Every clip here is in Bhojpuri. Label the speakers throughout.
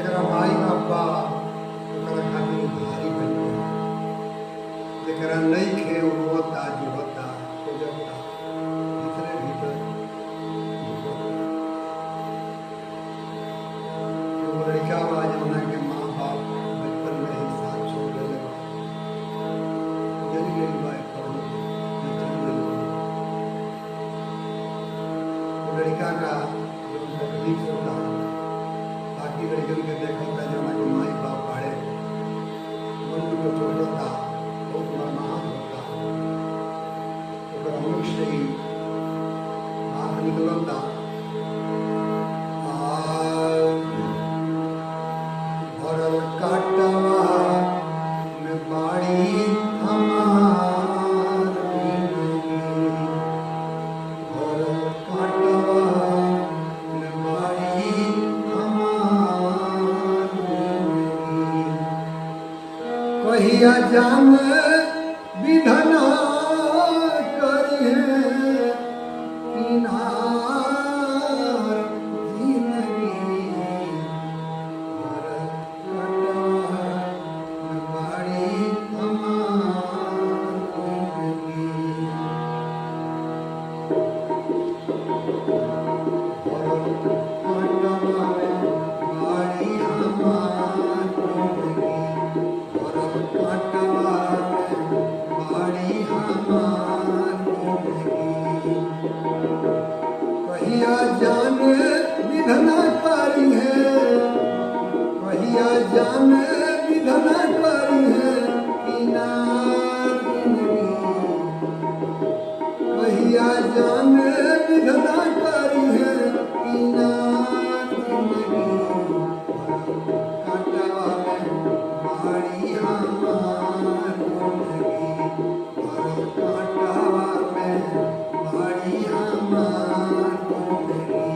Speaker 1: जेकरा माई बापा ओकरा खातिर भारी बने, जेकरा नहीं खे रोता जुबता खोजता भीतरे भीतर एगो लड़का बा जौना के माँ बाप बचपन में ही साथ छोड़ देले बा, चल गइल बा पढ़े चल गइल बा। वो लड़का का जो तकलीफ होता बाकी लड़कन के देखता जौना के माई बाप बाड़े मन को छोड़ता बहुत मरमाहत होता, ओकरा मुख से ही बात निकलता भरल काटवा में बाड़ी हमार जिंदगी, भरल काटवा में बाड़ी हमार जिंदगी, कहिया जान विधना करिहे किनार जिंदगी, भरल काटवा में बाड़ी हमार जिंदगी, भरल काटवा में बाड़ी हमार जिंदगी, भरल काटवा में बाड़ी हमार जिंदगी, कहिया जान विधना करी है, कहिया जान विधना करी है किनार जिंदगी, कहिया जान विधना करी है किनार जिंदगी, काटवा में बाड़ी हमार जिंदगी, भरल काटवा में बाड़ी हमार जिंदगी।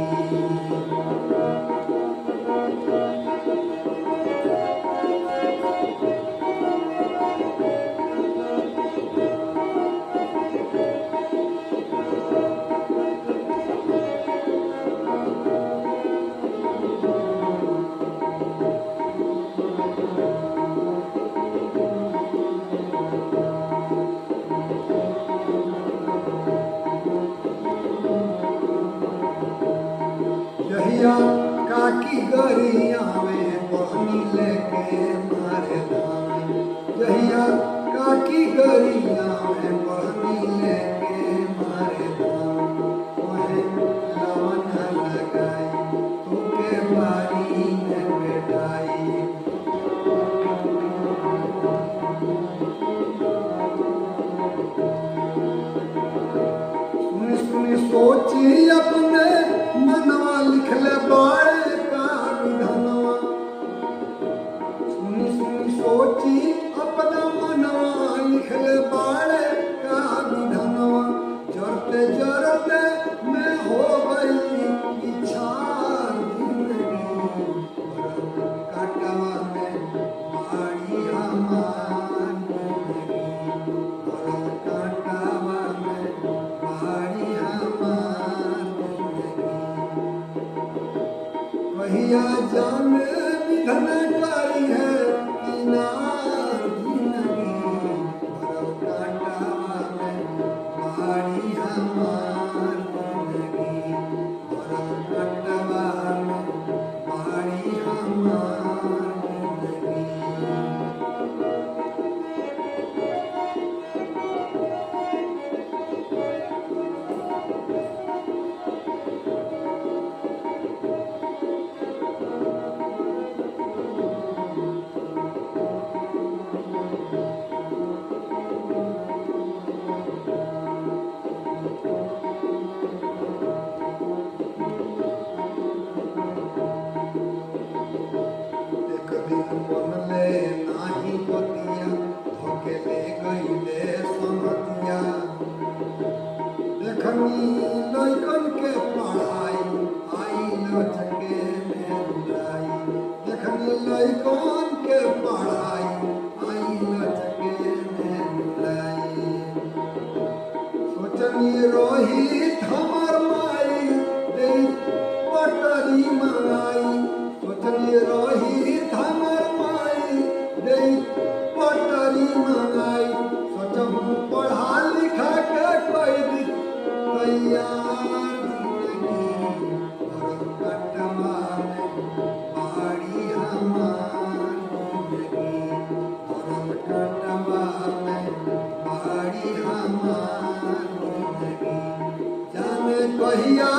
Speaker 1: जहिया काकी गरिया में पानी लेके मारे धान, जहिया काकी गरिया में पानी लेके मारे धान, ओहे लवन लगाई तोके बारी में बेटाई, सुनी सुनी सोची अपने मनवा लिखले बाड़े का विधनवा, सुनी सुनी सोची अपना मनवा लिखले बाड़े का विधनवा, जरते जरते मैं हो गई इच्छार जिंदगी, भरल काटवा में बाड़ी हमार जिंदगी, भरल काटवा में बाड़ी हमार जिंदगी, कहिया जान विधना करी है किनार जिंदगी, भरल काटवा में बाड़ी हमार जिंदगी, भरल काटवा में बाड़ी हमार जिंदगी। एक दिन बनले नाही पतिया धोके ले गईले समतिया, देखनी लइकन के पढ़ाई आई लचके में बुलाई, देखनी लइकन के पढ़ाई आई लचके में बुलाई, सोचनी रोहित हमर माई दे पटरी मंगाई, सोचनी रोहित भैया जिंदगी और कटवा में बाड़ी हमार जिंदगी और कटवा में बाड़ी हमार जिंदगी जाने कहिया